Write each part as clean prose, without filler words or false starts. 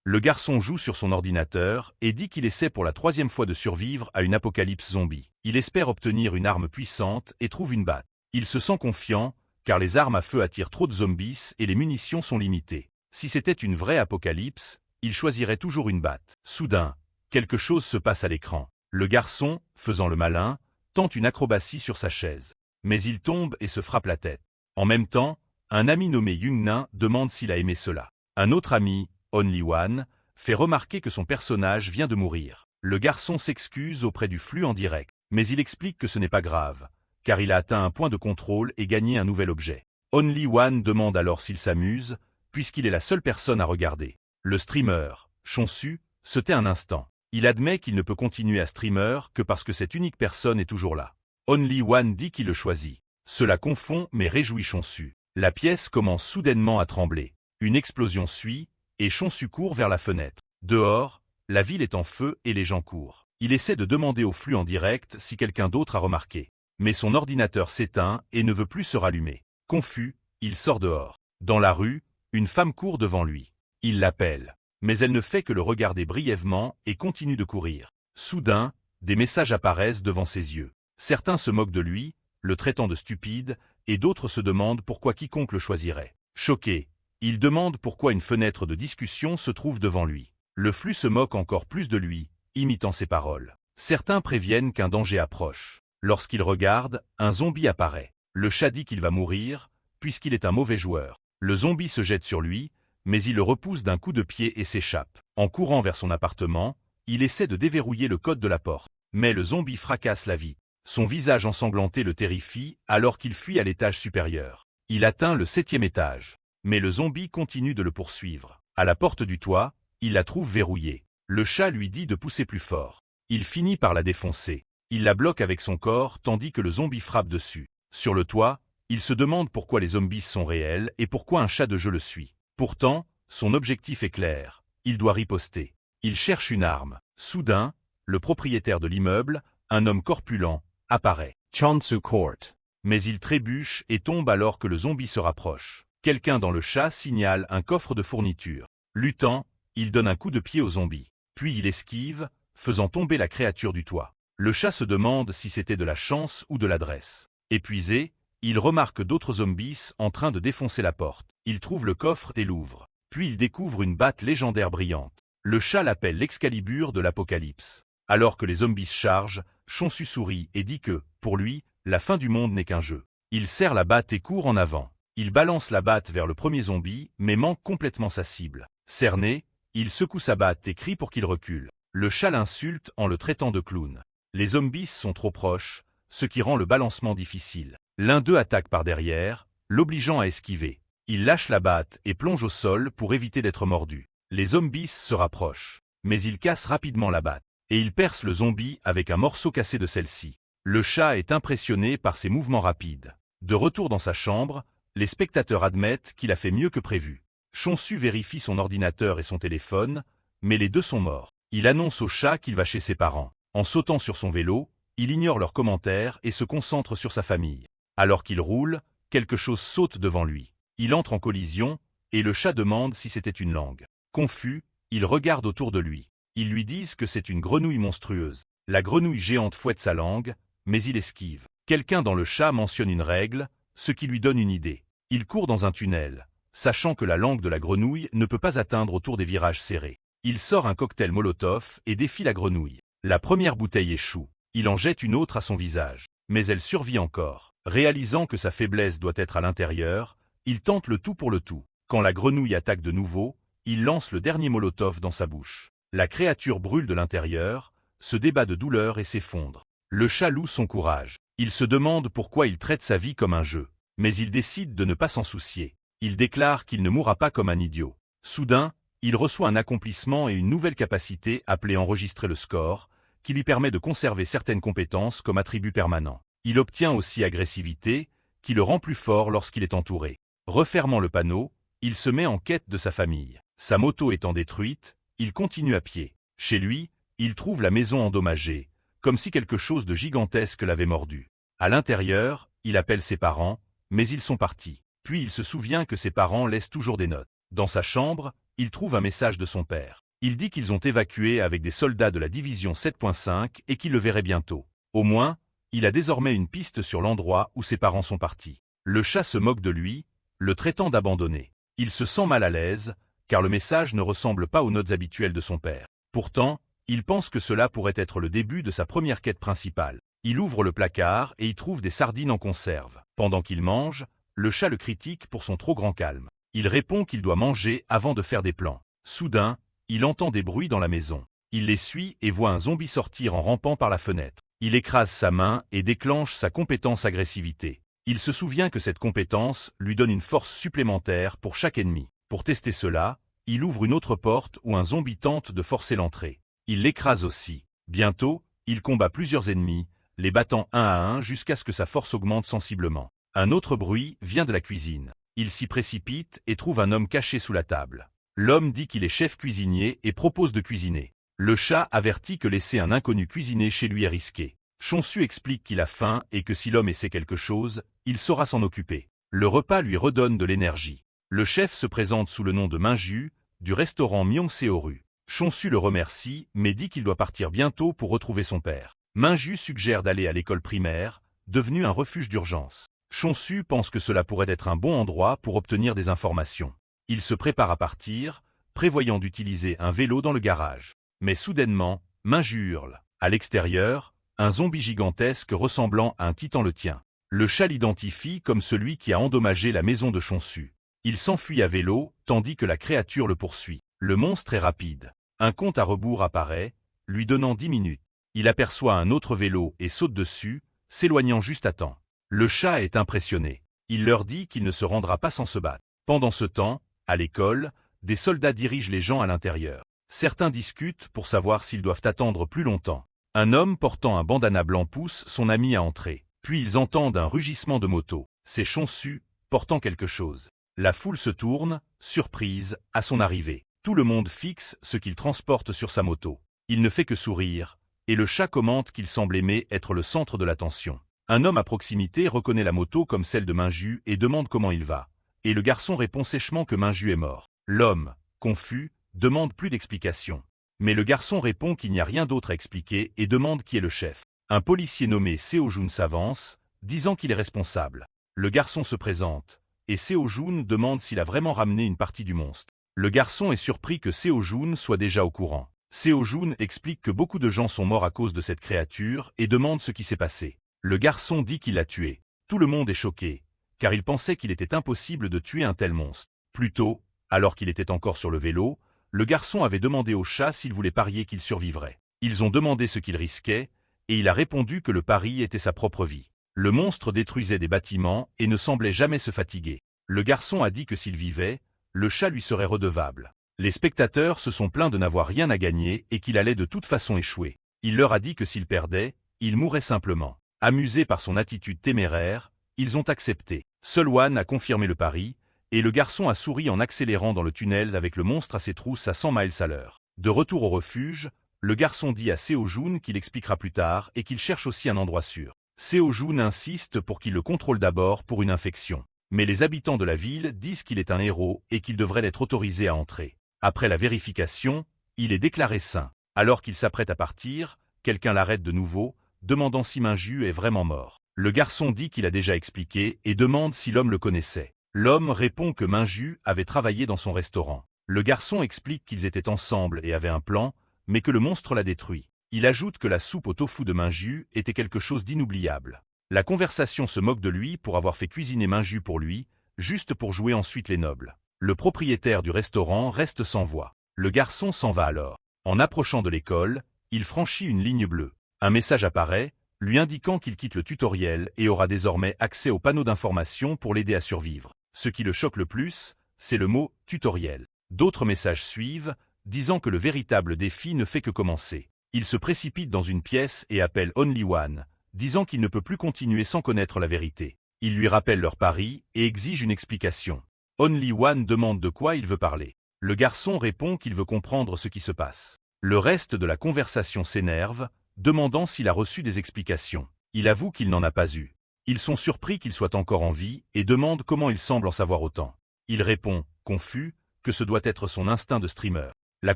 Le garçon joue sur son ordinateur et dit qu'il essaie pour la 3e fois de survivre à une apocalypse zombie. Il espère obtenir une arme puissante et trouve une batte. Il se sent confiant, car les armes à feu attirent trop de zombies et les munitions sont limitées. Si c'était une vraie apocalypse, il choisirait toujours une batte. Soudain, quelque chose se passe à l'écran. Le garçon, faisant le malin, tente une acrobatie sur sa chaise. Mais il tombe et se frappe la tête. En même temps, un ami nommé Yungnin demande s'il a aimé cela. Un autre ami, Only One, fait remarquer que son personnage vient de mourir. Le garçon s'excuse auprès du flux en direct, mais il explique que ce n'est pas grave, car il a atteint un point de contrôle et gagné un nouvel objet. Only One demande alors s'il s'amuse, puisqu'il est la seule personne à regarder. Le streamer, Chonsu, se tait un instant. Il admet qu'il ne peut continuer à streamer que parce que cette unique personne est toujours là. Only One dit qu'il le choisit. Cela confond mais réjouit Chonsu. La pièce commence soudainement à trembler. Une explosion suit, et Chonsu court vers la fenêtre. Dehors, la ville est en feu et les gens courent. Il essaie de demander au flux en direct si quelqu'un d'autre a remarqué. Mais son ordinateur s'éteint et ne veut plus se rallumer. Confus, il sort dehors. Dans la rue, une femme court devant lui. Il l'appelle. Mais elle ne fait que le regarder brièvement et continue de courir. Soudain, des messages apparaissent devant ses yeux. Certains se moquent de lui, le traitant de stupide, et d'autres se demandent pourquoi quiconque le choisirait. Choqué, il demande pourquoi une fenêtre de discussion se trouve devant lui. Le flux se moque encore plus de lui, imitant ses paroles. Certains préviennent qu'un danger approche. Lorsqu'il regarde, un zombie apparaît. Le chat dit qu'il va mourir, puisqu'il est un mauvais joueur. Le zombie se jette sur lui, mais il le repousse d'un coup de pied et s'échappe. En courant vers son appartement, il essaie de déverrouiller le code de la porte. Mais le zombie fracasse la vitre. Son visage ensanglanté le terrifie alors qu'il fuit à l'étage supérieur. Il atteint le 7e étage. Mais le zombie continue de le poursuivre. À la porte du toit, il la trouve verrouillée. Le chat lui dit de pousser plus fort. Il finit par la défoncer. Il la bloque avec son corps tandis que le zombie frappe dessus. Sur le toit, il se demande pourquoi les zombies sont réels et pourquoi un chat de jeu le suit. Pourtant, son objectif est clair. Il doit riposter. Il cherche une arme. Soudain, le propriétaire de l'immeuble, un homme corpulent, apparaît. Chonsu Court. Mais il trébuche et tombe alors que le zombie se rapproche. Quelqu'un dans le chat signale un coffre de fournitures. Luttant, il donne un coup de pied au zombie. Puis il esquive, faisant tomber la créature du toit. Le chat se demande si c'était de la chance ou de l'adresse. Épuisé, il remarque d'autres zombies en train de défoncer la porte. Il trouve le coffre et l'ouvre. Puis il découvre une batte légendaire brillante. Le chat l'appelle l'Excalibur de l'Apocalypse. Alors que les zombies chargent, Chonsu sourit et dit que, pour lui, la fin du monde n'est qu'un jeu. Il serre la batte et court en avant. Il balance la batte vers le premier zombie, mais manque complètement sa cible. Cerné, il secoue sa batte et crie pour qu'il recule. Le chat l'insulte en le traitant de clown. Les zombies sont trop proches, ce qui rend le balancement difficile. L'un d'eux attaque par derrière, l'obligeant à esquiver. Il lâche la batte et plonge au sol pour éviter d'être mordu. Les zombies se rapprochent, mais il casse rapidement la batte, et il perce le zombie avec un morceau cassé de celle-ci. Le chat est impressionné par ses mouvements rapides. De retour dans sa chambre, les spectateurs admettent qu'il a fait mieux que prévu. Chonsu vérifie son ordinateur et son téléphone, mais les deux sont morts. Il annonce au chat qu'il va chez ses parents. En sautant sur son vélo, il ignore leurs commentaires et se concentre sur sa famille. Alors qu'il roule, quelque chose saute devant lui. Il entre en collision, et le chat demande si c'était une langue. Confus, il regarde autour de lui. Ils lui disent que c'est une grenouille monstrueuse. La grenouille géante fouette sa langue, mais il esquive. Quelqu'un dans le chat mentionne une règle, ce qui lui donne une idée. Il court dans un tunnel, sachant que la langue de la grenouille ne peut pas atteindre autour des virages serrés. Il sort un cocktail Molotov et défie la grenouille. La première bouteille échoue. Il en jette une autre à son visage. Mais elle survit encore. Réalisant que sa faiblesse doit être à l'intérieur, il tente le tout pour le tout. Quand la grenouille attaque de nouveau, il lance le dernier Molotov dans sa bouche. La créature brûle de l'intérieur, se débat de douleur et s'effondre. Le chat loue son courage. Il se demande pourquoi il traite sa vie comme un jeu. Mais il décide de ne pas s'en soucier. Il déclare qu'il ne mourra pas comme un idiot. Soudain, il reçoit un accomplissement et une nouvelle capacité appelée enregistrer le score, qui lui permet de conserver certaines compétences comme attribut permanent. Il obtient aussi agressivité, qui le rend plus fort lorsqu'il est entouré. Refermant le panneau, il se met en quête de sa famille. Sa moto étant détruite, il continue à pied. Chez lui, il trouve la maison endommagée, comme si quelque chose de gigantesque l'avait mordu. À l'intérieur, il appelle ses parents, mais ils sont partis. Puis il se souvient que ses parents laissent toujours des notes. Dans sa chambre, il trouve un message de son père. Il dit qu'ils ont évacué avec des soldats de la division 7.5 et qu'il le verrait bientôt. Au moins, il a désormais une piste sur l'endroit où ses parents sont partis. Le chat se moque de lui, le traitant d'abandonné. Il se sent mal à l'aise, car le message ne ressemble pas aux notes habituelles de son père. Pourtant, il pense que cela pourrait être le début de sa première quête principale. Il ouvre le placard et y trouve des sardines en conserve. Pendant qu'il mange, le chat le critique pour son trop grand calme. Il répond qu'il doit manger avant de faire des plans. Soudain, il entend des bruits dans la maison. Il les suit et voit un zombie sortir en rampant par la fenêtre. Il écrase sa main et déclenche sa compétence agressivité. Il se souvient que cette compétence lui donne une force supplémentaire pour chaque ennemi. Pour tester cela, il ouvre une autre porte où un zombie tente de forcer l'entrée. Il l'écrase aussi. Bientôt, il combat plusieurs ennemis, les battant un à un jusqu'à ce que sa force augmente sensiblement. Un autre bruit vient de la cuisine. Il s'y précipite et trouve un homme caché sous la table. L'homme dit qu'il est chef cuisinier et propose de cuisiner. Le chat avertit que laisser un inconnu cuisiner chez lui est risqué. Chonsu explique qu'il a faim et que si l'homme essaie quelque chose, il saura s'en occuper. Le repas lui redonne de l'énergie. Le chef se présente sous le nom de Minju, du restaurant Myeongseoru. Chonsu le remercie, mais dit qu'il doit partir bientôt pour retrouver son père. Minju suggère d'aller à l'école primaire, devenue un refuge d'urgence. Chonsu pense que cela pourrait être un bon endroit pour obtenir des informations. Il se prépare à partir, prévoyant d'utiliser un vélo dans le garage. Mais soudainement, Minju hurle. À l'extérieur, un zombie gigantesque ressemblant à un titan le tient. Le chat l'identifie comme celui qui a endommagé la maison de Chonsu. Il s'enfuit à vélo, tandis que la créature le poursuit. Le monstre est rapide. Un compte à rebours apparaît, lui donnant 10 minutes. Il aperçoit un autre vélo et saute dessus, s'éloignant juste à temps. Le chat est impressionné. Il leur dit qu'il ne se rendra pas sans se battre. Pendant ce temps, à l'école, des soldats dirigent les gens à l'intérieur. Certains discutent pour savoir s'ils doivent attendre plus longtemps. Un homme portant un bandana blanc pousse son ami à entrer. Puis ils entendent un rugissement de moto. C'est Chonsu, portant quelque chose. La foule se tourne, surprise, à son arrivée. Tout le monde fixe ce qu'il transporte sur sa moto. Il ne fait que sourire, et le chat commente qu'il semble aimer être le centre de l'attention. Un homme à proximité reconnaît la moto comme celle de Minju et demande comment il va. Et le garçon répond sèchement que Minju est mort. L'homme, confus, demande plus d'explications. Mais le garçon répond qu'il n'y a rien d'autre à expliquer et demande qui est le chef. Un policier nommé Seo-jun s'avance, disant qu'il est responsable. Le garçon se présente, et Seo-jun demande s'il a vraiment ramené une partie du monstre. Le garçon est surpris que Seo-jun soit déjà au courant. Seo-jun explique que beaucoup de gens sont morts à cause de cette créature et demande ce qui s'est passé. Le garçon dit qu'il l'a tué. Tout le monde est choqué, car il pensait qu'il était impossible de tuer un tel monstre. Plus tôt, alors qu'il était encore sur le vélo, le garçon avait demandé au chat s'il voulait parier qu'il survivrait. Ils ont demandé ce qu'il risquait, et il a répondu que le pari était sa propre vie. Le monstre détruisait des bâtiments et ne semblait jamais se fatiguer. Le garçon a dit que s'il vivait, le chat lui serait redevable. Les spectateurs se sont plaints de n'avoir rien à gagner et qu'il allait de toute façon échouer. Il leur a dit que s'il perdait, il mourrait simplement. Amusés par son attitude téméraire, ils ont accepté. Seul Wan a confirmé le pari, et le garçon a souri en accélérant dans le tunnel avec le monstre à ses trousses à 100 miles à l'heure. De retour au refuge, le garçon dit à Seo-jun qu'il expliquera plus tard et qu'il cherche aussi un endroit sûr. Seo-jun insiste pour qu'il le contrôle d'abord pour une infection. Mais les habitants de la ville disent qu'il est un héros et qu'il devrait être autorisé à entrer. Après la vérification, il est déclaré sain. Alors qu'il s'apprête à partir, quelqu'un l'arrête de nouveau, demandant si Minju est vraiment mort. Le garçon dit qu'il a déjà expliqué et demande si l'homme le connaissait. L'homme répond que Minju avait travaillé dans son restaurant. Le garçon explique qu'ils étaient ensemble et avaient un plan, mais que le monstre l'a détruit. Il ajoute que la soupe au tofu de Minju était quelque chose d'inoubliable. La conversation se moque de lui pour avoir fait cuisiner Minju pour lui, juste pour jouer ensuite les nobles. Le propriétaire du restaurant reste sans voix. Le garçon s'en va alors. En approchant de l'école, il franchit une ligne bleue. Un message apparaît, lui indiquant qu'il quitte le tutoriel et aura désormais accès au panneau d'information pour l'aider à survivre. Ce qui le choque le plus, c'est le mot « tutoriel ». D'autres messages suivent, disant que le véritable défi ne fait que commencer. Il se précipite dans une pièce et appelle Only One, disant qu'il ne peut plus continuer sans connaître la vérité. Il lui rappelle leur pari et exige une explication. Only One demande de quoi il veut parler. Le garçon répond qu'il veut comprendre ce qui se passe. Le reste de la conversation s'énerve, demandant s'il a reçu des explications. Il avoue qu'il n'en a pas eu. Ils sont surpris qu'il soit encore en vie et demandent comment il semble en savoir autant. Il répond, confus, que ce doit être son instinct de streamer. La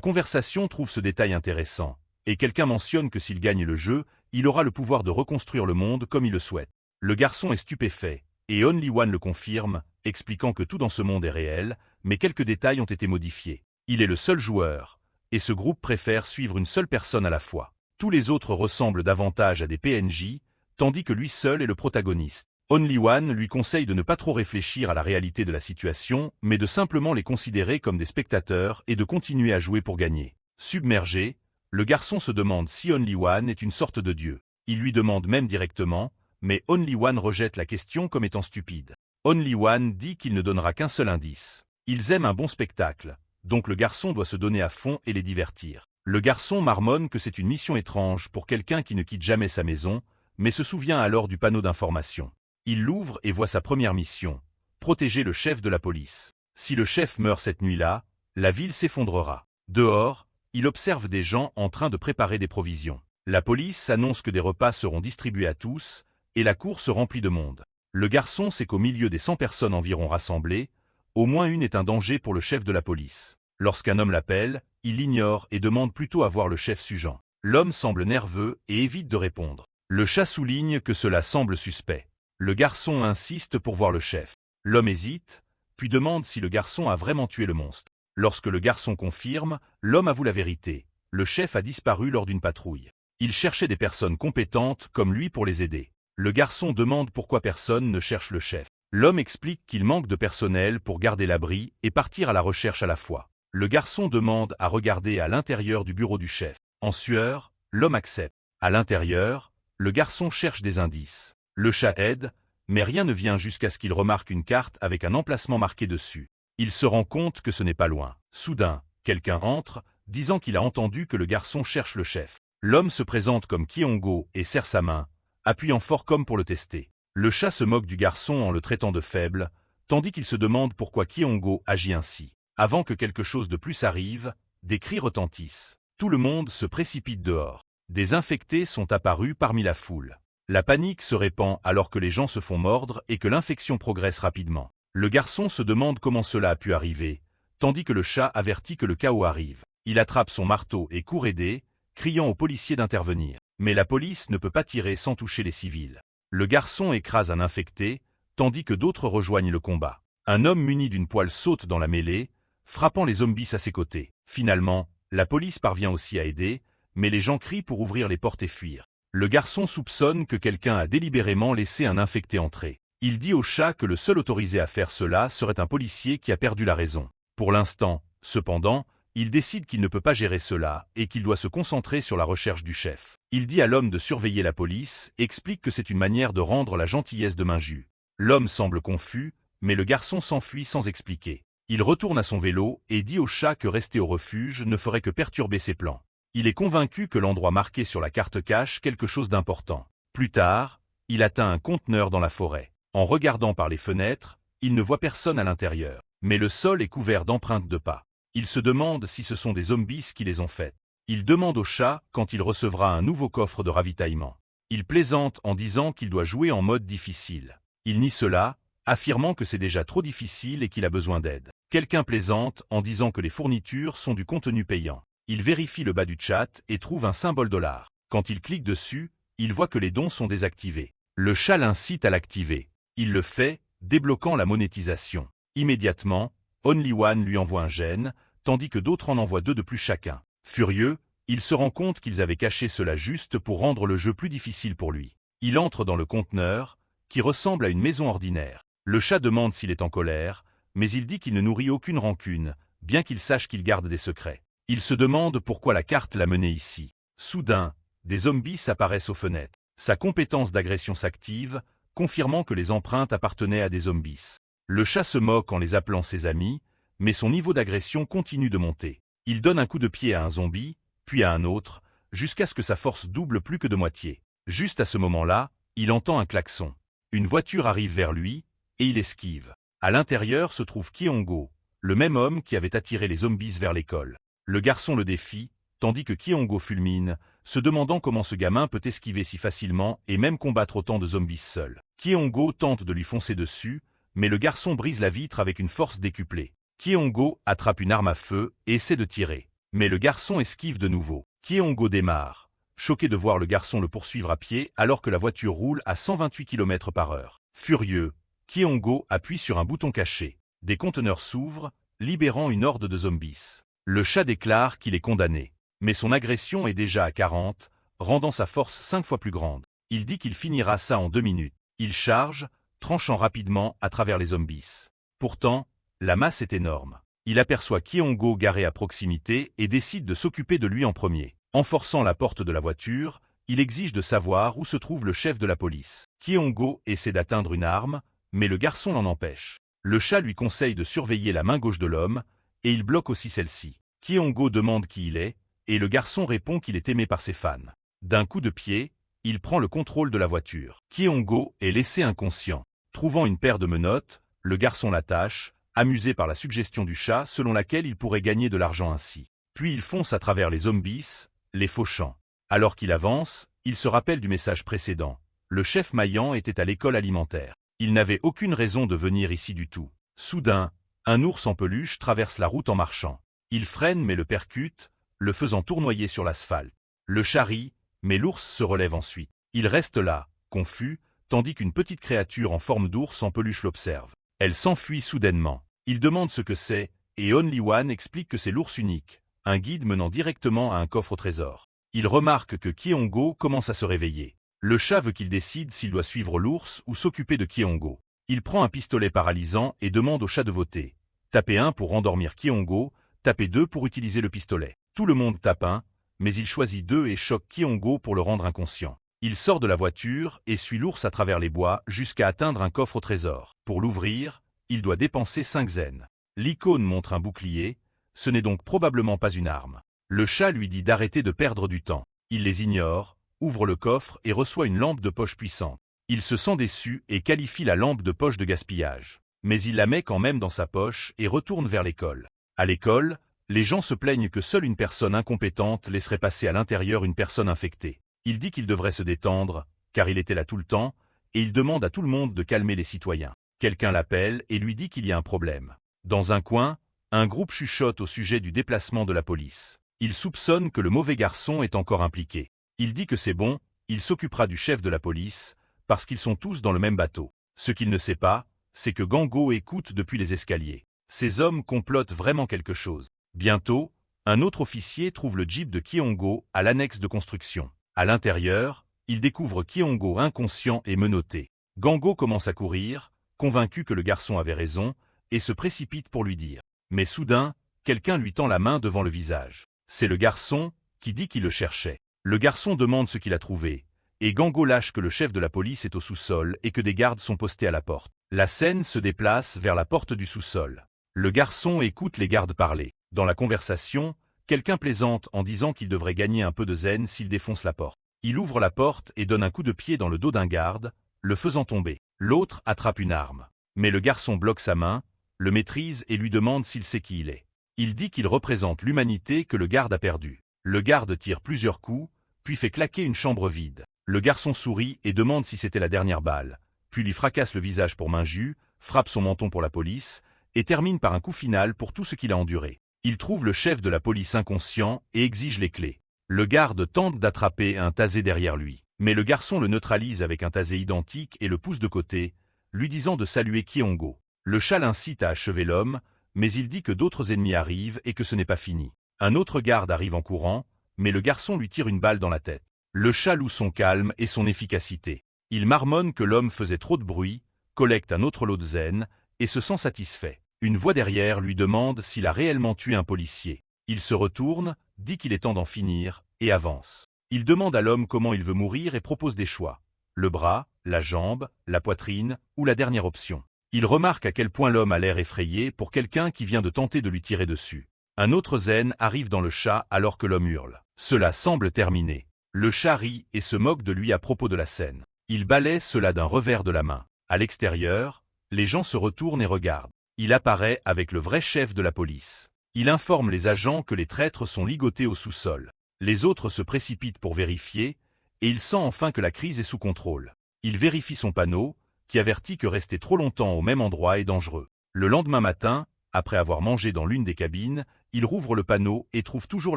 conversation trouve ce détail intéressant, et quelqu'un mentionne que s'il gagne le jeu, il aura le pouvoir de reconstruire le monde comme il le souhaite. Le garçon est stupéfait, et Only One le confirme, expliquant que tout dans ce monde est réel, mais quelques détails ont été modifiés. Il est le seul joueur, et ce groupe préfère suivre une seule personne à la fois. Tous les autres ressemblent davantage à des PNJ, tandis que lui seul est le protagoniste. Only One lui conseille de ne pas trop réfléchir à la réalité de la situation, mais de simplement les considérer comme des spectateurs et de continuer à jouer pour gagner. Submergé, le garçon se demande si Only One est une sorte de dieu. Il lui demande même directement, mais Only One rejette la question comme étant stupide. Only One dit qu'il ne donnera qu'un seul indice. Ils aiment un bon spectacle, donc le garçon doit se donner à fond et les divertir. Le garçon marmonne que c'est une mission étrange pour quelqu'un qui ne quitte jamais sa maison, mais se souvient alors du panneau d'information. Il l'ouvre et voit sa première mission, protéger le chef de la police. Si le chef meurt cette nuit-là, la ville s'effondrera. Dehors, il observe des gens en train de préparer des provisions. La police annonce que des repas seront distribués à tous, et la cour se remplit de monde. Le garçon sait qu'au milieu des 100 personnes environ rassemblées, au moins une est un danger pour le chef de la police. Lorsqu'un homme l'appelle, il l'ignore et demande plutôt à voir le chef Sujan. L'homme semble nerveux et évite de répondre. Le chat souligne que cela semble suspect. Le garçon insiste pour voir le chef. L'homme hésite, puis demande si le garçon a vraiment tué le monstre. Lorsque le garçon confirme, l'homme avoue la vérité. Le chef a disparu lors d'une patrouille. Il cherchait des personnes compétentes comme lui pour les aider. Le garçon demande pourquoi personne ne cherche le chef. L'homme explique qu'il manque de personnel pour garder l'abri et partir à la recherche à la fois. Le garçon demande à regarder à l'intérieur du bureau du chef. En sueur, l'homme accepte. À l'intérieur, le garçon cherche des indices. Le chat aide, mais rien ne vient jusqu'à ce qu'il remarque une carte avec un emplacement marqué dessus. Il se rend compte que ce n'est pas loin. Soudain, quelqu'un entre, disant qu'il a entendu que le garçon cherche le chef. L'homme se présente comme Kiongo et serre sa main, appuyant fort comme pour le tester. Le chat se moque du garçon en le traitant de faible, tandis qu'il se demande pourquoi Kiongo agit ainsi. Avant que quelque chose de plus arrive, des cris retentissent. Tout le monde se précipite dehors. Des infectés sont apparus parmi la foule. La panique se répand alors que les gens se font mordre et que l'infection progresse rapidement. Le garçon se demande comment cela a pu arriver, tandis que le chat avertit que le chaos arrive. Il attrape son marteau et court aider, criant aux policiers d'intervenir. Mais la police ne peut pas tirer sans toucher les civils. Le garçon écrase un infecté, tandis que d'autres rejoignent le combat. Un homme muni d'une poêle saute dans la mêlée, frappant les zombies à ses côtés. Finalement, la police parvient aussi à aider, mais les gens crient pour ouvrir les portes et fuir. Le garçon soupçonne que quelqu'un a délibérément laissé un infecté entrer. Il dit au chat que le seul autorisé à faire cela serait un policier qui a perdu la raison. Pour l'instant, cependant, il décide qu'il ne peut pas gérer cela et qu'il doit se concentrer sur la recherche du chef. Il dit à l'homme de surveiller la police et explique que c'est une manière de rendre la gentillesse de Minju. L'homme semble confus, mais le garçon s'enfuit sans expliquer. Il retourne à son vélo et dit au chat que rester au refuge ne ferait que perturber ses plans. Il est convaincu que l'endroit marqué sur la carte cache quelque chose d'important. Plus tard, il atteint un conteneur dans la forêt. En regardant par les fenêtres, il ne voit personne à l'intérieur. Mais le sol est couvert d'empreintes de pas. Il se demande si ce sont des zombies qui les ont faites. Il demande au chat quand il recevra un nouveau coffre de ravitaillement. Il plaisante en disant qu'il doit jouer en mode difficile. Il nie cela, affirmant que c'est déjà trop difficile et qu'il a besoin d'aide. Quelqu'un plaisante en disant que les fournitures sont du contenu payant. Il vérifie le bas du chat et trouve un symbole $. Quand il clique dessus, il voit que les dons sont désactivés. Le chat l'incite à l'activer. Il le fait, débloquant la monétisation. Immédiatement, Only One lui envoie un gène, tandis que d'autres en envoient 2 de plus chacun. Furieux, il se rend compte qu'ils avaient caché cela juste pour rendre le jeu plus difficile pour lui. Il entre dans le conteneur, qui ressemble à une maison ordinaire. Le chat demande s'il est en colère, mais il dit qu'il ne nourrit aucune rancune, bien qu'il sache qu'il garde des secrets. Il se demande pourquoi la carte l'a mené ici. Soudain, des zombies apparaissent aux fenêtres. Sa compétence d'agression s'active, confirmant que les empreintes appartenaient à des zombies. Le chat se moque en les appelant ses amis, mais son niveau d'agression continue de monter. Il donne un coup de pied à un zombie, puis à un autre, jusqu'à ce que sa force double plus que de moitié. Juste à ce moment-là, il entend un klaxon. Une voiture arrive vers lui, et il esquive. À l'intérieur se trouve Kiongo, le même homme qui avait attiré les zombies vers l'école. Le garçon le défie, tandis que Kiongo fulmine, se demandant comment ce gamin peut esquiver si facilement et même combattre autant de zombies seul. Kiongo tente de lui foncer dessus, mais le garçon brise la vitre avec une force décuplée. Kyongo attrape une arme à feu et essaie de tirer. Mais le garçon esquive de nouveau. Kyongo démarre, choqué de voir le garçon le poursuivre à pied alors que la voiture roule à 128 km/h. Furieux, Kyongo appuie sur un bouton caché. Des conteneurs s'ouvrent, libérant une horde de zombies. Le chat déclare qu'il est condamné. Mais son agression est déjà à 40, rendant sa force 5 fois plus grande. Il dit qu'il finira ça en 2 minutes. Il charge, tranchant rapidement à travers les zombies. Pourtant, la masse est énorme. Il aperçoit Kyongo garé à proximité et décide de s'occuper de lui en premier. En forçant la porte de la voiture, il exige de savoir où se trouve le chef de la police. Kyongo essaie d'atteindre une arme, mais le garçon l'en empêche. Le chat lui conseille de surveiller la main gauche de l'homme, et il bloque aussi celle-ci. Kyongo demande qui il est, et le garçon répond qu'il est aimé par ses fans. D'un coup de pied, il prend le contrôle de la voiture. Kyongo est laissé inconscient. Trouvant une paire de menottes, le garçon l'attache, amusé par la suggestion du chat selon laquelle il pourrait gagner de l'argent ainsi. Puis il fonce à travers les zombies, les fauchant. Alors qu'il avance, il se rappelle du message précédent. Le chef Mayan était à l'école alimentaire. Il n'avait aucune raison de venir ici du tout. Soudain, un ours en peluche traverse la route en marchant. Il freine mais le percute, le faisant tournoyer sur l'asphalte. Le chat rit, mais l'ours se relève ensuite. Il reste là, confus, tandis qu'une petite créature en forme d'ours en peluche l'observe. Elle s'enfuit soudainement. Il demande ce que c'est, et Only One explique que c'est l'ours unique, un guide menant directement à un coffre au trésor. Il remarque que Kyongo commence à se réveiller. Le chat veut qu'il décide s'il doit suivre l'ours ou s'occuper de Kyongo. Il prend un pistolet paralysant et demande au chat de voter. Tapez 1 pour endormir Kyongo, tapez 2 pour utiliser le pistolet. Tout le monde tape 1, mais il choisit 2 et choque Kyongo pour le rendre inconscient. Il sort de la voiture et suit l'ours à travers les bois jusqu'à atteindre un coffre au trésor. Pour l'ouvrir, il doit dépenser 5 zen. L'icône montre un bouclier, ce n'est donc probablement pas une arme. Le chat lui dit d'arrêter de perdre du temps. Il les ignore, ouvre le coffre et reçoit une lampe de poche puissante. Il se sent déçu et qualifie la lampe de poche de gaspillage. Mais il la met quand même dans sa poche et retourne vers l'école. À l'école, les gens se plaignent que seule une personne incompétente laisserait passer à l'intérieur une personne infectée. Il dit qu'il devrait se détendre, car il était là tout le temps, et il demande à tout le monde de calmer les citoyens. Quelqu'un l'appelle et lui dit qu'il y a un problème. Dans un coin, un groupe chuchote au sujet du déplacement de la police. Il soupçonne que le mauvais garçon est encore impliqué. Il dit que c'est bon, il s'occupera du chef de la police, parce qu'ils sont tous dans le même bateau. Ce qu'il ne sait pas, c'est que Gango écoute depuis les escaliers. Ces hommes complotent vraiment quelque chose. Bientôt, un autre officier trouve le jeep de Kyongo à l'annexe de construction. À l'intérieur, il découvre Kyongo inconscient et menotté. Gango commence à courir, convaincu que le garçon avait raison, et se précipite pour lui dire. Mais soudain, quelqu'un lui tend la main devant le visage. C'est le garçon, qui dit qu'il le cherchait. Le garçon demande ce qu'il a trouvé, et Gango lâche que le chef de la police est au sous-sol et que des gardes sont postés à la porte. La scène se déplace vers la porte du sous-sol. Le garçon écoute les gardes parler. Dans la conversation, quelqu'un plaisante en disant qu'il devrait gagner un peu de zen s'il défonce la porte. Il ouvre la porte et donne un coup de pied dans le dos d'un garde, le faisant tomber. L'autre attrape une arme. Mais le garçon bloque sa main, le maîtrise et lui demande s'il sait qui il est. Il dit qu'il représente l'humanité que le garde a perdue. Le garde tire plusieurs coups, puis fait claquer une chambre vide. Le garçon sourit et demande si c'était la dernière balle, puis lui fracasse le visage pour Minju, frappe son menton pour la police, et termine par un coup final pour tout ce qu'il a enduré. Il trouve le chef de la police inconscient et exige les clés. Le garde tente d'attraper un tasé derrière lui, mais le garçon le neutralise avec un tasé identique et le pousse de côté, lui disant de saluer Kyongo. Le chat l'incite à achever l'homme, mais il dit que d'autres ennemis arrivent et que ce n'est pas fini. Un autre garde arrive en courant, mais le garçon lui tire une balle dans la tête. Le chat loue son calme et son efficacité. Il marmonne que l'homme faisait trop de bruit, collecte un autre lot de zen, et se sent satisfait. Une voix derrière lui demande s'il a réellement tué un policier. Il se retourne, dit qu'il est temps d'en finir, et avance. Il demande à l'homme comment il veut mourir et propose des choix. Le bras, la jambe, la poitrine, ou la dernière option. Il remarque à quel point l'homme a l'air effrayé pour quelqu'un qui vient de tenter de lui tirer dessus. Un autre zen arrive dans le chat alors que l'homme hurle. Cela semble terminé. Le chat rit et se moque de lui à propos de la scène. Il balaie cela d'un revers de la main. À l'extérieur, les gens se retournent et regardent. Il apparaît avec le vrai chef de la police. Il informe les agents que les traîtres sont ligotés au sous-sol. Les autres se précipitent pour vérifier, et il sent enfin que la crise est sous contrôle. Il vérifie son panneau, qui avertit que rester trop longtemps au même endroit est dangereux. Le lendemain matin, après avoir mangé dans l'une des cabines, il rouvre le panneau et trouve toujours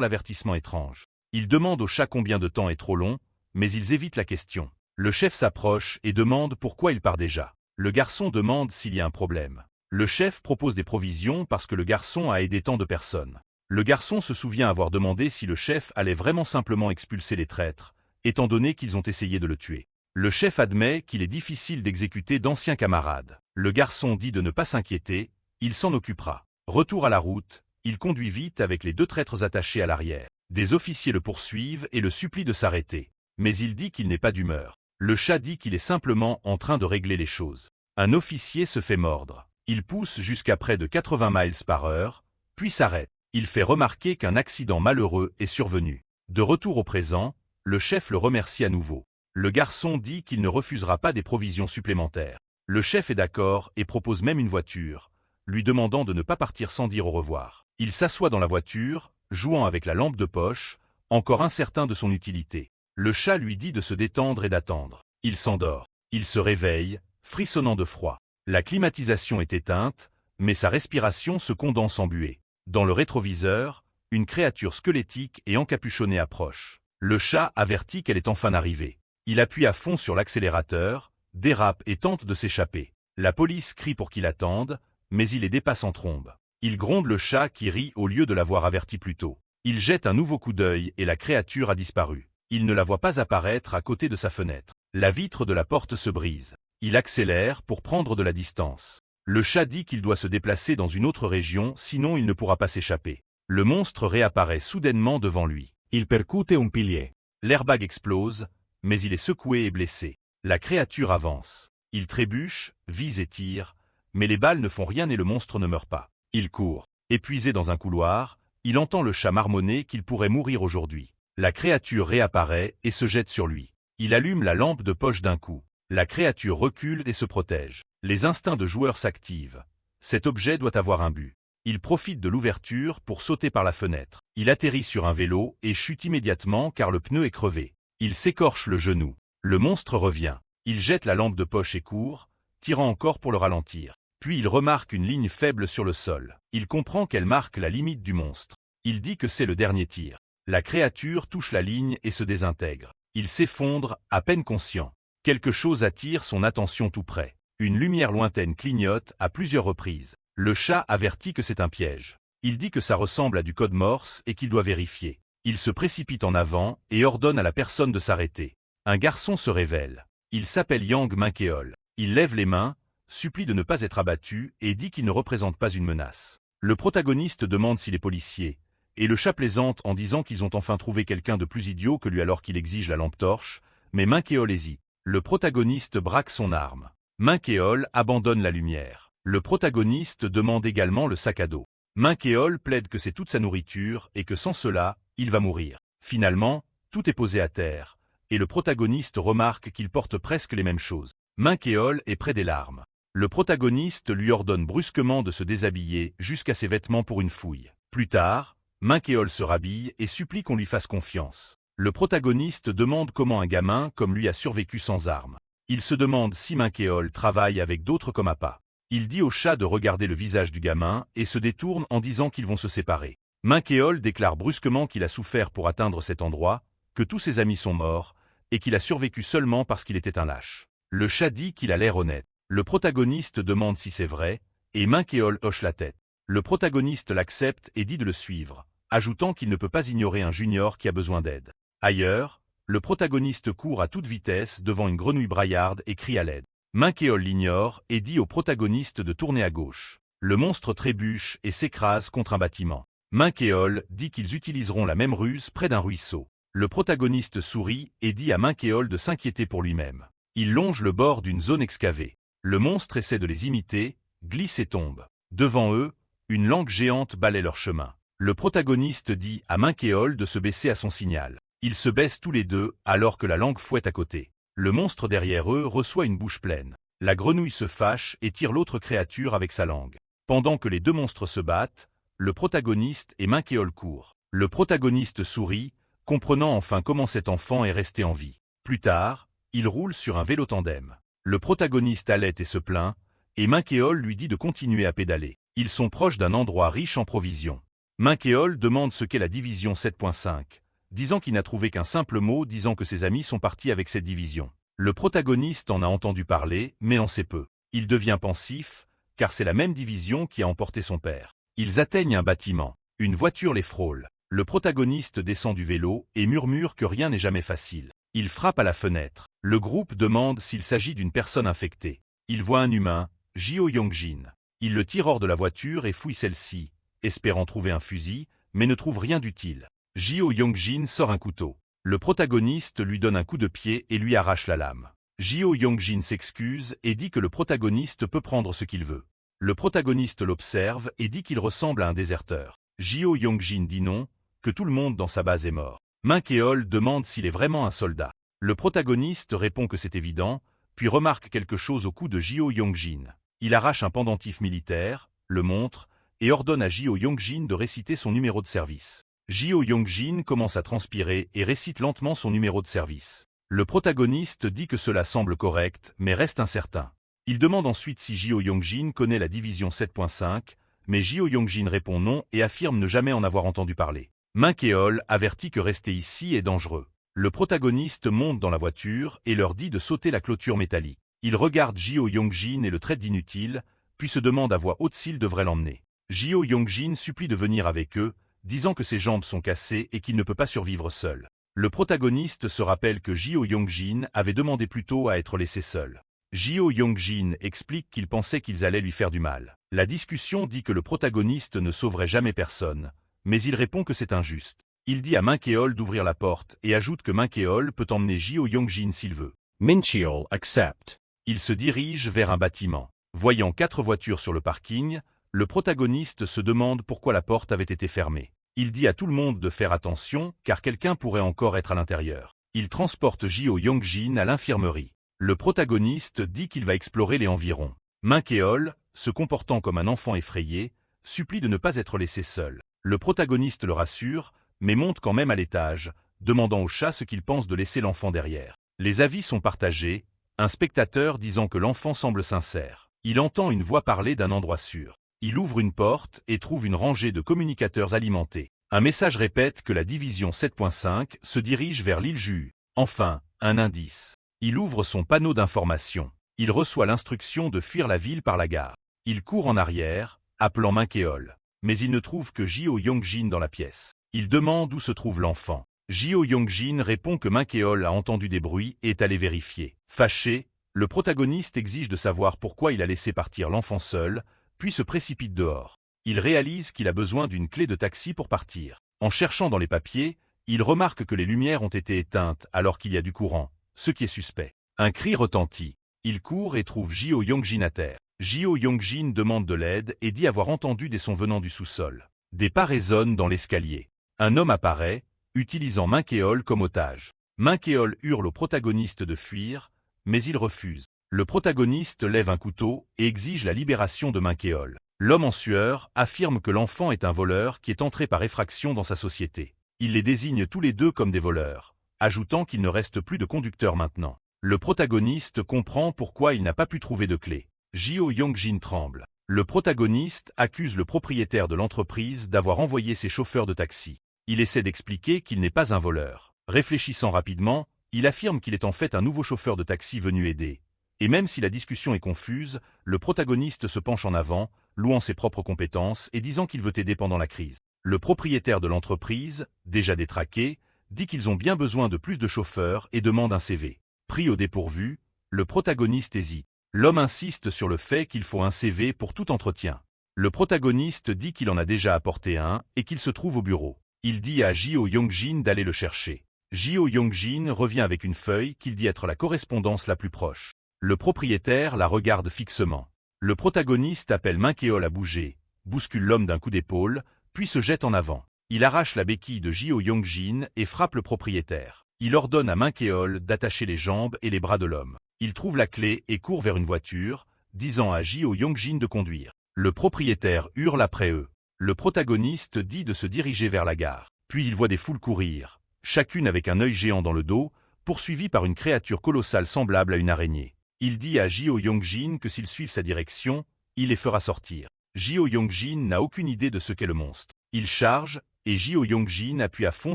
l'avertissement étrange. Il demande au chat combien de temps est trop long, mais ils évitent la question. Le chef s'approche et demande pourquoi il part déjà. Le garçon demande s'il y a un problème. Le chef propose des provisions parce que le garçon a aidé tant de personnes. Le garçon se souvient avoir demandé si le chef allait vraiment simplement expulser les traîtres, étant donné qu'ils ont essayé de le tuer. Le chef admet qu'il est difficile d'exécuter d'anciens camarades. Le garçon dit de ne pas s'inquiéter, il s'en occupera. Retour à la route, il conduit vite avec les 2 traîtres attachés à l'arrière. Des officiers le poursuivent et le supplient de s'arrêter. Mais il dit qu'il n'est pas d'humeur. Le chat dit qu'il est simplement en train de régler les choses. Un officier se fait mordre. Il pousse jusqu'à près de 80 miles par heure, puis s'arrête. Il fait remarquer qu'un accident malheureux est survenu. De retour au présent, le chef le remercie à nouveau. Le garçon dit qu'il ne refusera pas des provisions supplémentaires. Le chef est d'accord et propose même une voiture, lui demandant de ne pas partir sans dire au revoir. Il s'assoit dans la voiture, jouant avec la lampe de poche, encore incertain de son utilité. Le chat lui dit de se détendre et d'attendre. Il s'endort. Il se réveille, frissonnant de froid. La climatisation est éteinte, mais sa respiration se condense en buée. Dans le rétroviseur, une créature squelettique et encapuchonnée approche. Le chat avertit qu'elle est enfin arrivée. Il appuie à fond sur l'accélérateur, dérape et tente de s'échapper. La police crie pour qu'il attende, mais il les dépasse en trombe. Il gronde le chat qui rit au lieu de l'avoir averti plus tôt. Il jette un nouveau coup d'œil et la créature a disparu. Il ne la voit pas apparaître à côté de sa fenêtre. La vitre de la porte se brise. Il accélère pour prendre de la distance. Le chat dit qu'il doit se déplacer dans une autre région, sinon il ne pourra pas s'échapper. Le monstre réapparaît soudainement devant lui. Il percute un pilier. L'airbag explose, mais il est secoué et blessé. La créature avance. Il trébuche, vise et tire, mais les balles ne font rien et le monstre ne meurt pas. Il court. Épuisé dans un couloir, il entend le chat marmonner qu'il pourrait mourir aujourd'hui. La créature réapparaît et se jette sur lui. Il allume la lampe de poche d'un coup. La créature recule et se protège. Les instincts de joueur s'activent. Cet objet doit avoir un but. Il profite de l'ouverture pour sauter par la fenêtre. Il atterrit sur un vélo et chute immédiatement car le pneu est crevé. Il s'écorche le genou. Le monstre revient. Il jette la lampe de poche et court, tirant encore pour le ralentir. Puis il remarque une ligne faible sur le sol. Il comprend qu'elle marque la limite du monstre. Il dit que c'est le dernier tir. La créature touche la ligne et se désintègre. Il s'effondre, à peine conscient. Quelque chose attire son attention tout près. Une lumière lointaine clignote à plusieurs reprises. Le chat avertit que c'est un piège. Il dit que ça ressemble à du code Morse et qu'il doit vérifier. Il se précipite en avant et ordonne à la personne de s'arrêter. Un garçon se révèle. Il s'appelle Yang Minkeol. Il lève les mains, supplie de ne pas être abattu et dit qu'il ne représente pas une menace. Le protagoniste demande s'il est policier, et le chat plaisante en disant qu'ils ont enfin trouvé quelqu'un de plus idiot que lui alors qu'il exige la lampe torche, mais Minkeol hésite. Le protagoniste braque son arme. Minkeol abandonne la lumière. Le protagoniste demande également le sac à dos. Minkeol plaide que c'est toute sa nourriture et que sans cela, il va mourir. Finalement, tout est posé à terre, et le protagoniste remarque qu'il porte presque les mêmes choses. Minkeol est près des larmes. Le protagoniste lui ordonne brusquement de se déshabiller jusqu'à ses vêtements pour une fouille. Plus tard, Minkeol se rhabille et supplie qu'on lui fasse confiance. Le protagoniste demande comment un gamin comme lui a survécu sans armes. Il se demande si Minkeol travaille avec d'autres comme appât. Il dit au chat de regarder le visage du gamin et se détourne en disant qu'ils vont se séparer. Minkeol déclare brusquement qu'il a souffert pour atteindre cet endroit, que tous ses amis sont morts, et qu'il a survécu seulement parce qu'il était un lâche. Le chat dit qu'il a l'air honnête. Le protagoniste demande si c'est vrai, et Minkeol hoche la tête. Le protagoniste l'accepte et dit de le suivre, ajoutant qu'il ne peut pas ignorer un junior qui a besoin d'aide. Ailleurs, le protagoniste court à toute vitesse devant une grenouille braillarde et crie à l'aide. Minkeol l'ignore et dit au protagoniste de tourner à gauche. Le monstre trébuche et s'écrase contre un bâtiment. Minkeol dit qu'ils utiliseront la même ruse près d'un ruisseau. Le protagoniste sourit et dit à Minkeol de s'inquiéter pour lui-même. Il longe le bord d'une zone excavée. Le monstre essaie de les imiter, glisse et tombe. Devant eux, une langue géante balaie leur chemin. Le protagoniste dit à Minkeol de se baisser à son signal. Ils se baissent tous les deux alors que la langue fouette à côté. Le monstre derrière eux reçoit une bouche pleine. La grenouille se fâche et tire l'autre créature avec sa langue. Pendant que les deux monstres se battent, le protagoniste et Minkeol courent. Le protagoniste sourit, comprenant enfin comment cet enfant est resté en vie. Plus tard, il roule sur un vélo tandem. Le protagoniste halète et se plaint, et Minkeol lui dit de continuer à pédaler. Ils sont proches d'un endroit riche en provisions. Minkeol demande ce qu'est la division 7.5, disant qu'il n'a trouvé qu'un simple mot disant que ses amis sont partis avec cette division. Le protagoniste en a entendu parler, mais en sait peu. Il devient pensif, car c'est la même division qui a emporté son père. Ils atteignent un bâtiment. Une voiture les frôle. Le protagoniste descend du vélo et murmure que rien n'est jamais facile. Il frappe à la fenêtre. Le groupe demande s'il s'agit d'une personne infectée. Il voit un humain, Jio Yongjin. Il le tire hors de la voiture et fouille celle-ci, espérant trouver un fusil, mais ne trouve rien d'utile. Jio Yongjin sort un couteau. Le protagoniste lui donne un coup de pied et lui arrache la lame. Jio Yongjin s'excuse et dit que le protagoniste peut prendre ce qu'il veut. Le protagoniste l'observe et dit qu'il ressemble à un déserteur. Jio Yongjin dit non, que tout le monde dans sa base est mort. Minkeol demande s'il est vraiment un soldat. Le protagoniste répond que c'est évident, puis remarque quelque chose au cou de Jio Yongjin. Il arrache un pendentif militaire, le montre, et ordonne à Jio Yongjin de réciter son numéro de service. Jio Yongjin commence à transpirer et récite lentement son numéro de service. Le protagoniste dit que cela semble correct, mais reste incertain. Il demande ensuite si Jio Yongjin connaît la division 7.5, mais Jio Yongjin répond non et affirme ne jamais en avoir entendu parler. Minkeol avertit que rester ici est dangereux. Le protagoniste monte dans la voiture et leur dit de sauter la clôture métallique. Il regarde Jio Yongjin et le traite d'inutile, puis se demande à voix haute s'il devrait l'emmener. Jio Yongjin supplie de venir avec eux, disant que ses jambes sont cassées et qu'il ne peut pas survivre seul. Le protagoniste se rappelle que Jio Yongjin avait demandé plutôt à être laissé seul. Jio Yongjin explique qu'il pensait qu'ils allaient lui faire du mal. La discussion dit que le protagoniste ne sauverait jamais personne, mais il répond que c'est injuste. Il dit à Minkeol d'ouvrir la porte et ajoute que Minkeol peut emmener Jio Yongjin s'il veut. Minkeol accepte. Il se dirige vers un bâtiment. Voyant 4 voitures sur le parking, le protagoniste se demande pourquoi la porte avait été fermée. Il dit à tout le monde de faire attention car quelqu'un pourrait encore être à l'intérieur. Il transporte Jio Yongjin à l'infirmerie. Le protagoniste dit qu'il va explorer les environs. Minkeol, se comportant comme un enfant effrayé, supplie de ne pas être laissé seul. Le protagoniste le rassure, mais monte quand même à l'étage, demandant au chat ce qu'il pense de laisser l'enfant derrière. Les avis sont partagés, un spectateur disant que l'enfant semble sincère. Il entend une voix parler d'un endroit sûr. Il ouvre une porte et trouve une rangée de communicateurs alimentés. Un message répète que la division 7.5 se dirige vers l'île Ju. Enfin, un indice. Il ouvre son panneau d'information. Il reçoit l'instruction de fuir la ville par la gare. Il court en arrière, appelant Minkeol. Mais il ne trouve que Jio Yongjin dans la pièce. Il demande où se trouve l'enfant. Jio Yongjin répond que Minkeol a entendu des bruits et est allé vérifier. Fâché, le protagoniste exige de savoir pourquoi il a laissé partir l'enfant seul, puis se précipite dehors. Il réalise qu'il a besoin d'une clé de taxi pour partir. En cherchant dans les papiers, il remarque que les lumières ont été éteintes alors qu'il y a du courant, ce qui est suspect. Un cri retentit. Il court et trouve Jio Yongjin à terre. Jio Yongjin demande de l'aide et dit avoir entendu des sons venant du sous-sol. Des pas résonnent dans l'escalier. Un homme apparaît, utilisant Minkeol comme otage. Minkeol hurle au protagoniste de fuir, mais il refuse. Le protagoniste lève un couteau et exige la libération de Minkeol. L'homme en sueur affirme que l'enfant est un voleur qui est entré par effraction dans sa société. Il les désigne tous les deux comme des voleurs, ajoutant qu'il ne reste plus de conducteur maintenant. Le protagoniste comprend pourquoi il n'a pas pu trouver de clé. Jio Yongjin tremble. Le protagoniste accuse le propriétaire de l'entreprise d'avoir envoyé ses chauffeurs de taxi. Il essaie d'expliquer qu'il n'est pas un voleur. Réfléchissant rapidement, il affirme qu'il est en fait un nouveau chauffeur de taxi venu aider. Et même si la discussion est confuse, le protagoniste se penche en avant, louant ses propres compétences et disant qu'il veut aider pendant la crise. Le propriétaire de l'entreprise, déjà détraqué, dit qu'ils ont bien besoin de plus de chauffeurs et demande un CV. Pris au dépourvu, le protagoniste hésite. L'homme insiste sur le fait qu'il faut un CV pour tout entretien. Le protagoniste dit qu'il en a déjà apporté un et qu'il se trouve au bureau. Il dit à Jio Yongjin d'aller le chercher. Jio Yongjin revient avec une feuille qu'il dit être la correspondance la plus proche. Le propriétaire la regarde fixement. Le protagoniste appelle Minkeol à bouger, bouscule l'homme d'un coup d'épaule, puis se jette en avant. Il arrache la béquille de Jio Yongjin et frappe le propriétaire. Il ordonne à Minkeol d'attacher les jambes et les bras de l'homme. Il trouve la clé et court vers une voiture, disant à Jio Yongjin de conduire. Le propriétaire hurle après eux. Le protagoniste dit de se diriger vers la gare. Puis il voit des foules courir, chacune avec un œil géant dans le dos, poursuivie par une créature colossale semblable à une araignée. Il dit à Jio Yongjin que s'ils suivent sa direction, il les fera sortir. Jio Yongjin n'a aucune idée de ce qu'est le monstre. Il charge, et Jio Yongjin appuie à fond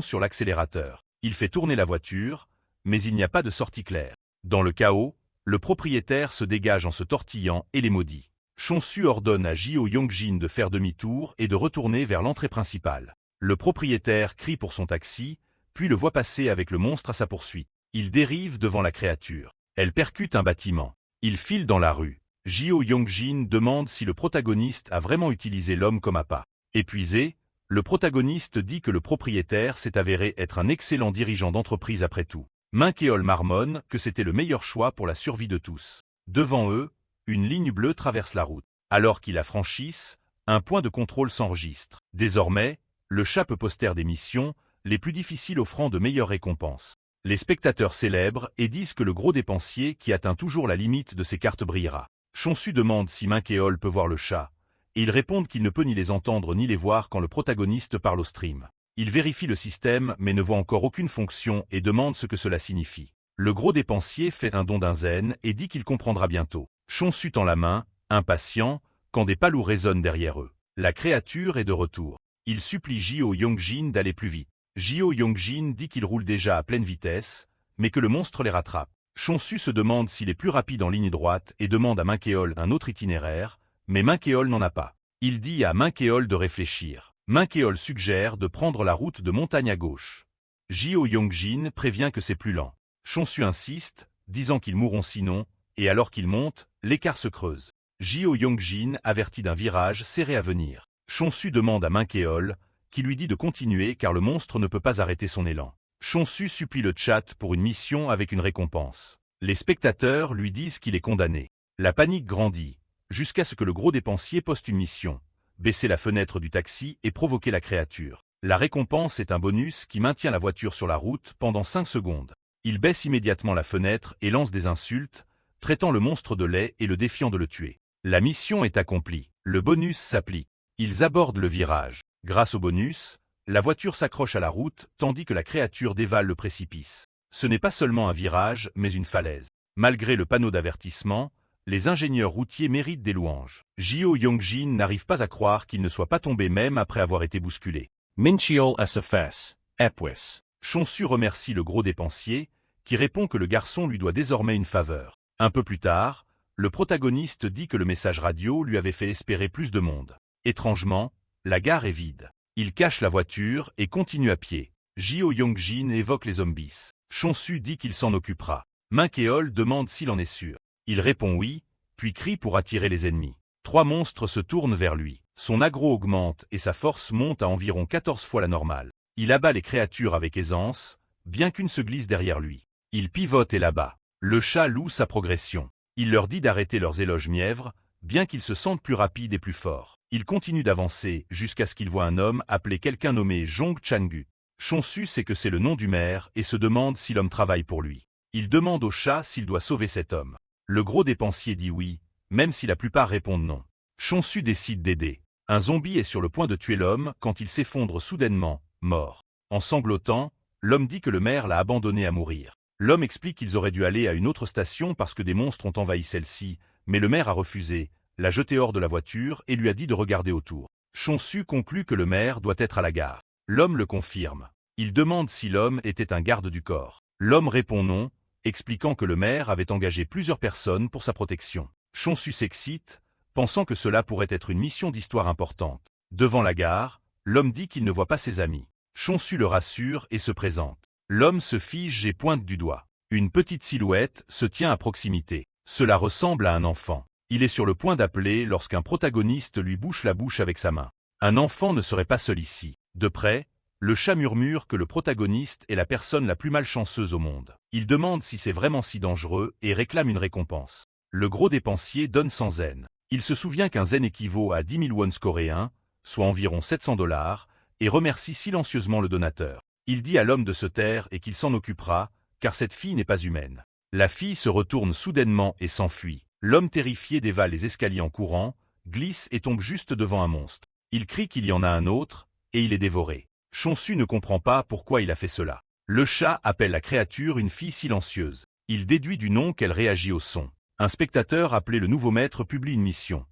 sur l'accélérateur. Il fait tourner la voiture, mais il n'y a pas de sortie claire. Dans le chaos, le propriétaire se dégage en se tortillant et les maudit. Chonsu ordonne à Jio Yongjin de faire demi-tour et de retourner vers l'entrée principale. Le propriétaire crie pour son taxi, puis le voit passer avec le monstre à sa poursuite. Il dérive devant la créature. Elle percute un bâtiment. Il file dans la rue. Jio Yongjin demande si le protagoniste a vraiment utilisé l'homme comme appât. Épuisé, le protagoniste dit que le propriétaire s'est avéré être un excellent dirigeant d'entreprise après tout. Minkeol marmonne que c'était le meilleur choix pour la survie de tous. Devant eux, une ligne bleue traverse la route. Alors qu'ils la franchissent, un point de contrôle s'enregistre. Désormais, le chat peut poster des missions, les plus difficiles offrant de meilleures récompenses. Les spectateurs célèbrent et disent que le gros dépensier qui atteint toujours la limite de ses cartes brillera. Chonsu demande si Minkeol peut voir le chat, et ils répondent qu'il ne peut ni les entendre ni les voir quand le protagoniste parle au stream. Il vérifie le système mais ne voit encore aucune fonction et demande ce que cela signifie. Le gros dépensier fait un don d'un zen et dit qu'il comprendra bientôt. Chonsu tend la main, impatient, quand des pas lourds résonnent derrière eux. La créature est de retour. Il supplie Jio Yongjin d'aller plus vite. Jio Yongjin dit qu'il roule déjà à pleine vitesse, mais que le monstre les rattrape. Chonsu se demande s'il est plus rapide en ligne droite et demande à Minkeol un autre itinéraire, mais Minkeol n'en a pas. Il dit à Minkeol de réfléchir. Minkeol suggère de prendre la route de montagne à gauche. Jio Yongjin prévient que c'est plus lent. Chonsu insiste, disant qu'ils mourront sinon, et alors qu'ils montent, l'écart se creuse. Jio Yongjin avertit d'un virage serré à venir. Chonsu demande à Minkeol, qui lui dit de continuer car le monstre ne peut pas arrêter son élan. Chonsu supplie le chat pour une mission avec une récompense. Les spectateurs lui disent qu'il est condamné. La panique grandit, jusqu'à ce que le gros dépensier poste une mission, baisser la fenêtre du taxi et provoquer la créature. La récompense est un bonus qui maintient la voiture sur la route pendant 5 secondes. Il baisse immédiatement la fenêtre et lance des insultes, traitant le monstre de laid et le défiant de le tuer. La mission est accomplie. Le bonus s'applique. Ils abordent le virage. Grâce au bonus, la voiture s'accroche à la route tandis que la créature dévale le précipice. Ce n'est pas seulement un virage, mais une falaise. Malgré le panneau d'avertissement, les ingénieurs routiers méritent des louanges. Jio Yongjin n'arrive pas à croire qu'il ne soit pas tombé même après avoir été bousculé. Mincheol SFS, Epwis. Chonsu remercie le gros dépensier, qui répond que le garçon lui doit désormais une faveur. Un peu plus tard, le protagoniste dit que le message radio lui avait fait espérer plus de monde. Étrangement, la gare est vide. Il cache la voiture et continue à pied. Jio Yongjin évoque les zombies. Chonsu dit qu'il s'en occupera. Minkeol demande s'il en est sûr. Il répond oui, puis crie pour attirer les ennemis. 3 monstres se tournent vers lui. Son aggro augmente et sa force monte à environ 14 fois la normale. Il abat les créatures avec aisance, bien qu'une se glisse derrière lui. Il pivote et l'abat. Le chat loue sa progression. Il leur dit d'arrêter leurs éloges mièvres, bien qu'ils se sentent plus rapides et plus forts. Il continue d'avancer jusqu'à ce qu'il voit un homme appeler quelqu'un nommé Jong Changu. Chonsu sait que c'est le nom du maire et se demande si l'homme travaille pour lui. Il demande au chat s'il doit sauver cet homme. Le gros dépensier dit oui, même si la plupart répondent non. Chonsu décide d'aider. Un zombie est sur le point de tuer l'homme quand il s'effondre soudainement, mort. En sanglotant, l'homme dit que le maire l'a abandonné à mourir. L'homme explique qu'ils auraient dû aller à une autre station parce que des monstres ont envahi celle-ci, mais le maire a refusé, l'a jeté hors de la voiture et lui a dit de regarder autour. Chonsu conclut que le maire doit être à la gare. L'homme le confirme. Il demande si l'homme était un garde du corps. L'homme répond non, expliquant que le maire avait engagé plusieurs personnes pour sa protection. Chonsu s'excite, pensant que cela pourrait être une mission d'histoire importante. Devant la gare, l'homme dit qu'il ne voit pas ses amis. Chonsu le rassure et se présente. L'homme se fige et pointe du doigt. Une petite silhouette se tient à proximité. Cela ressemble à un enfant. Il est sur le point d'appeler lorsqu'un protagoniste lui bouche la bouche avec sa main. Un enfant ne serait pas seul ici. De près, le chat murmure que le protagoniste est la personne la plus malchanceuse au monde. Il demande si c'est vraiment si dangereux et réclame une récompense. Le gros dépensier donne 100 zen. Il se souvient qu'un zen équivaut à 10 000 wons coréens, soit environ 700 $, et remercie silencieusement le donateur. Il dit à l'homme de se taire et qu'il s'en occupera, car cette fille n'est pas humaine. La fille se retourne soudainement et s'enfuit. L'homme terrifié dévale les escaliers en courant, glisse et tombe juste devant un monstre. Il crie qu'il y en a un autre, et il est dévoré. Chonsu ne comprend pas pourquoi il a fait cela. Le chat appelle la créature une fille silencieuse. Il déduit du nom qu'elle réagit au son. Un spectateur appelé le nouveau maître publie une mission.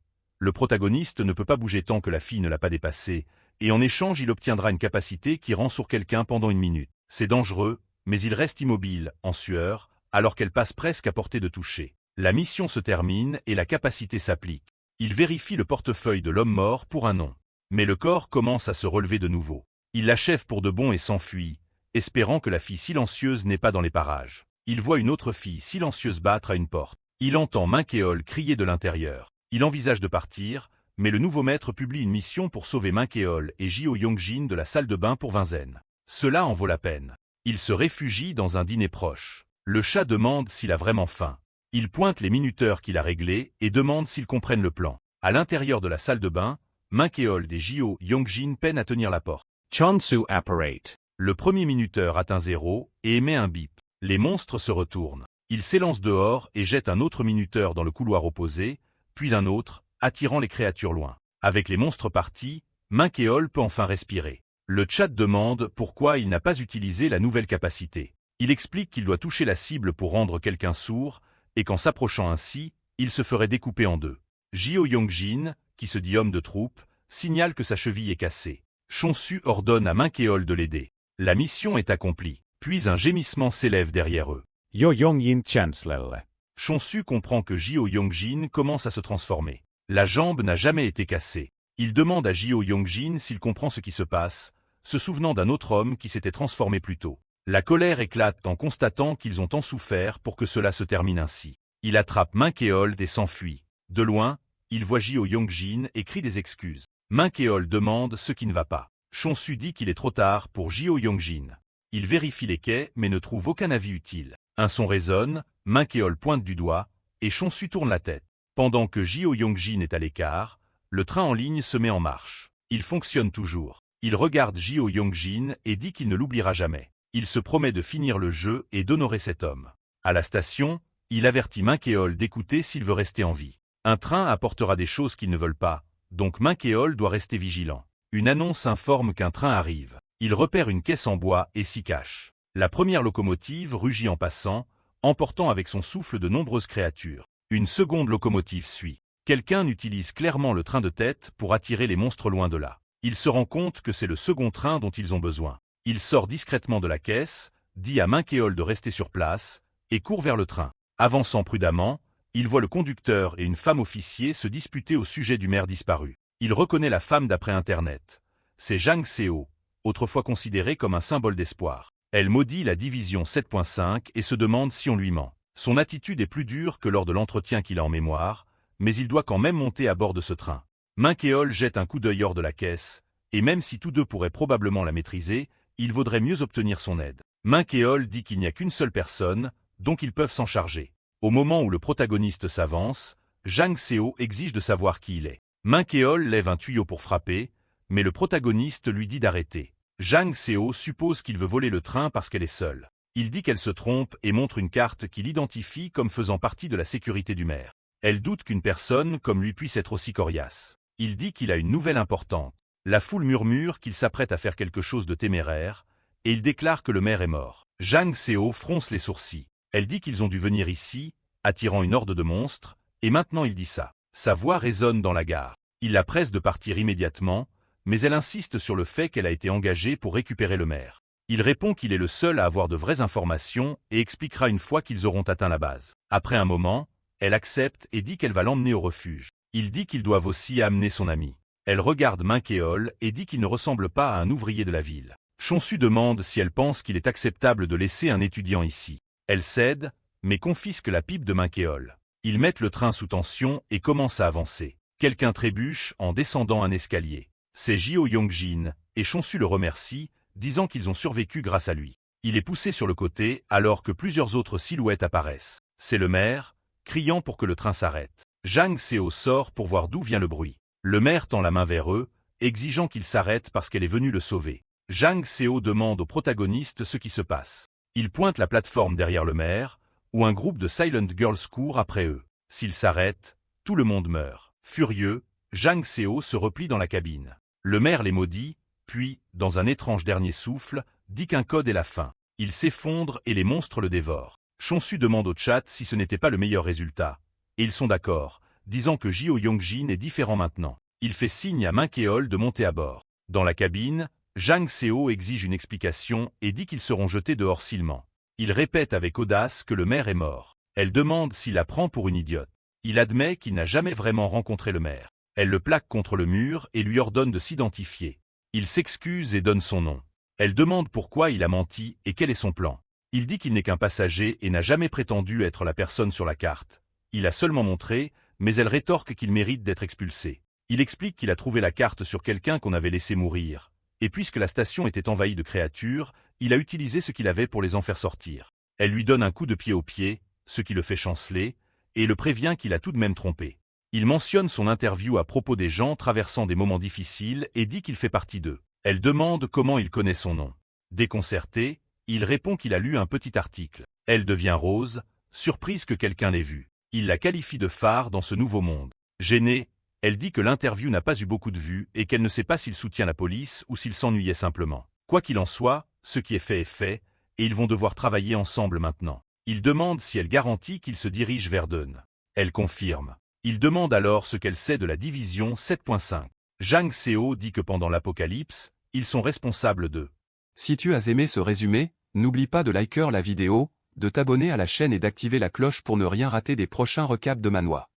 Le protagoniste ne peut pas bouger tant que la fille ne l'a pas dépassé, et en échange il obtiendra une capacité qui rend sourd quelqu'un pendant 1 minute. C'est dangereux, mais il reste immobile, en sueur, alors qu'elle passe presque à portée de toucher. La mission se termine et la capacité s'applique. Il vérifie le portefeuille de l'homme mort pour un nom. Mais le corps commence à se relever de nouveau. Il l'achève pour de bon et s'enfuit, espérant que la fille silencieuse n'est pas dans les parages. Il voit une autre fille silencieuse battre à une porte. Il entend Minkeol crier de l'intérieur. Il envisage de partir, mais le nouveau maître publie une mission pour sauver Minkeol et Jio Yongjin de la salle de bain pour Vinzen. Cela en vaut la peine. Il se réfugie dans un dîner proche. Le chat demande s'il a vraiment faim. Il pointe les minuteurs qu'il a réglés et demande s'ils comprennent le plan. À l'intérieur de la salle de bain, Minkeol et Jio Yongjin peinent à tenir la porte. Chonsu apparate. Le premier minuteur atteint 0 et émet un bip. Les monstres se retournent. Il s'élance dehors et jette un autre minuteur dans le couloir opposé, puis un autre, attirant les créatures loin. Avec les monstres partis, Minkeol peut enfin respirer. Le chat demande pourquoi il n'a pas utilisé la nouvelle capacité. Il explique qu'il doit toucher la cible pour rendre quelqu'un sourd, et qu'en s'approchant ainsi, il se ferait découper en deux. Jio Yongjin, qui se dit homme de troupe, signale que sa cheville est cassée. Chonsu ordonne à Minkeol de l'aider. La mission est accomplie. Puis un gémissement s'élève derrière eux. Yo Yongyin Chancellor. Chonsu comprend que Jio Yongjin commence à se transformer. La jambe n'a jamais été cassée. Il demande à Jio Yongjin s'il comprend ce qui se passe, se souvenant d'un autre homme qui s'était transformé plus tôt. La colère éclate en constatant qu'ils ont tant souffert pour que cela se termine ainsi. Il attrape Minkeol et s'enfuit. De loin, il voit Jio Yongjin et crie des excuses. Minkeol demande ce qui ne va pas. Chonsu dit qu'il est trop tard pour Jio Yongjin. Il vérifie les quais mais ne trouve aucun avis utile. Un son résonne, Minkeol pointe du doigt, et Chonsu tourne la tête. Pendant que Jio Yongjin est à l'écart, le train en ligne se met en marche. Il fonctionne toujours. Il regarde Jio Yongjin et dit qu'il ne l'oubliera jamais. Il se promet de finir le jeu et d'honorer cet homme. À la station, il avertit Minkeol d'écouter s'il veut rester en vie. Un train apportera des choses qu'ils ne veulent pas, donc Minkeol doit rester vigilant. Une annonce informe qu'un train arrive. Il repère une caisse en bois et s'y cache. La première locomotive rugit en passant, emportant avec son souffle de nombreuses créatures. Une seconde locomotive suit. Quelqu'un utilise clairement le train de tête pour attirer les monstres loin de là. Il se rend compte que c'est le second train dont ils ont besoin. Il sort discrètement de la caisse, dit à Minkeol de rester sur place, et court vers le train. Avançant prudemment, il voit le conducteur et une femme officier se disputer au sujet du maire disparu. Il reconnaît la femme d'après Internet. C'est Jang Seo, autrefois considérée comme un symbole d'espoir. Elle maudit la division 7.5 et se demande si on lui ment. Son attitude est plus dure que lors de l'entretien qu'il a en mémoire, mais il doit quand même monter à bord de ce train. Minkeol jette un coup d'œil hors de la caisse, et même si tous deux pourraient probablement la maîtriser, il vaudrait mieux obtenir son aide. Minkeol dit qu'il n'y a qu'une seule personne, donc ils peuvent s'en charger. Au moment où le protagoniste s'avance, Jang Seo exige de savoir qui il est. Minkeol lève un tuyau pour frapper, mais le protagoniste lui dit d'arrêter. Jang Seo suppose qu'il veut voler le train parce qu'elle est seule. Il dit qu'elle se trompe et montre une carte qu'il identifie comme faisant partie de la sécurité du maire. Elle doute qu'une personne comme lui puisse être aussi coriace. Il dit qu'il a une nouvelle importante. La foule murmure qu'il s'apprête à faire quelque chose de téméraire, et il déclare que le maire est mort. Jang Seo fronce les sourcils. Elle dit qu'ils ont dû venir ici, attirant une horde de monstres, et maintenant il dit ça. Sa voix résonne dans la gare. Il la presse de partir immédiatement, mais elle insiste sur le fait qu'elle a été engagée pour récupérer le maire. Il répond qu'il est le seul à avoir de vraies informations et expliquera une fois qu'ils auront atteint la base. Après un moment, elle accepte et dit qu'elle va l'emmener au refuge. Il dit qu'ils doivent aussi amener son ami. Elle regarde Minkeol et dit qu'il ne ressemble pas à un ouvrier de la ville. Chonsu demande si elle pense qu'il est acceptable de laisser un étudiant ici. Elle cède, mais confisque la pipe de Minkeol. Ils mettent le train sous tension et commencent à avancer. Quelqu'un trébuche en descendant un escalier. C'est Jio Yongjin, et Chonsu le remercie, disant qu'ils ont survécu grâce à lui. Il est poussé sur le côté alors que plusieurs autres silhouettes apparaissent. C'est le maire, criant pour que le train s'arrête. Jang Seo sort pour voir d'où vient le bruit. Le maire tend la main vers eux, exigeant qu'ils s'arrêtent parce qu'elle est venue le sauver. Jang Seo demande au protagoniste ce qui se passe. Il pointe la plateforme derrière le maire, où un groupe de Silent Girls court après eux. S'ils s'arrêtent, tout le monde meurt. Furieux, Jang Seo se replie dans la cabine. Le maire les maudit, puis, dans un étrange dernier souffle, dit qu'un code est la fin. Il s'effondre et les monstres le dévorent. Chonsu demande au chat si ce n'était pas le meilleur résultat. Et ils sont d'accord, disant que Jio Yongjin est différent maintenant. Il fait signe à Minkeol de monter à bord. Dans la cabine, Jang Seo exige une explication et dit qu'ils seront jetés dehors cilement. Il répète avec audace que le maire est mort. Elle demande s'il la prend pour une idiote. Il admet qu'il n'a jamais vraiment rencontré le maire. Elle le plaque contre le mur et lui ordonne de s'identifier. Il s'excuse et donne son nom. Elle demande pourquoi il a menti et quel est son plan. Il dit qu'il n'est qu'un passager et n'a jamais prétendu être la personne sur la carte. Il a seulement montré, mais elle rétorque qu'il mérite d'être expulsé. Il explique qu'il a trouvé la carte sur quelqu'un qu'on avait laissé mourir. Et puisque la station était envahie de créatures, il a utilisé ce qu'il avait pour les en faire sortir. Elle lui donne un coup de pied au pied, ce qui le fait chanceler, et le prévient qu'il a tout de même trompé. Il mentionne son interview à propos des gens traversant des moments difficiles et dit qu'il fait partie d'eux. Elle demande comment il connaît son nom. Déconcerté, il répond qu'il a lu un petit article. Elle devient rose, surprise que quelqu'un l'ait vue. Il la qualifie de phare dans ce nouveau monde. Gênée, elle dit que l'interview n'a pas eu beaucoup de vues et qu'elle ne sait pas s'il soutient la police ou s'il s'ennuyait simplement. Quoi qu'il en soit, ce qui est fait, et ils vont devoir travailler ensemble maintenant. Il demande si elle garantit qu'il se dirige vers Dawn. Elle confirme. Il demande alors ce qu'elle sait de la division 7.5. Jang Seo dit que pendant l'apocalypse, ils sont responsables d'eux. Si tu as aimé ce résumé, n'oublie pas de liker la vidéo, de t'abonner à la chaîne et d'activer la cloche pour ne rien rater des prochains recaps de Manhwa.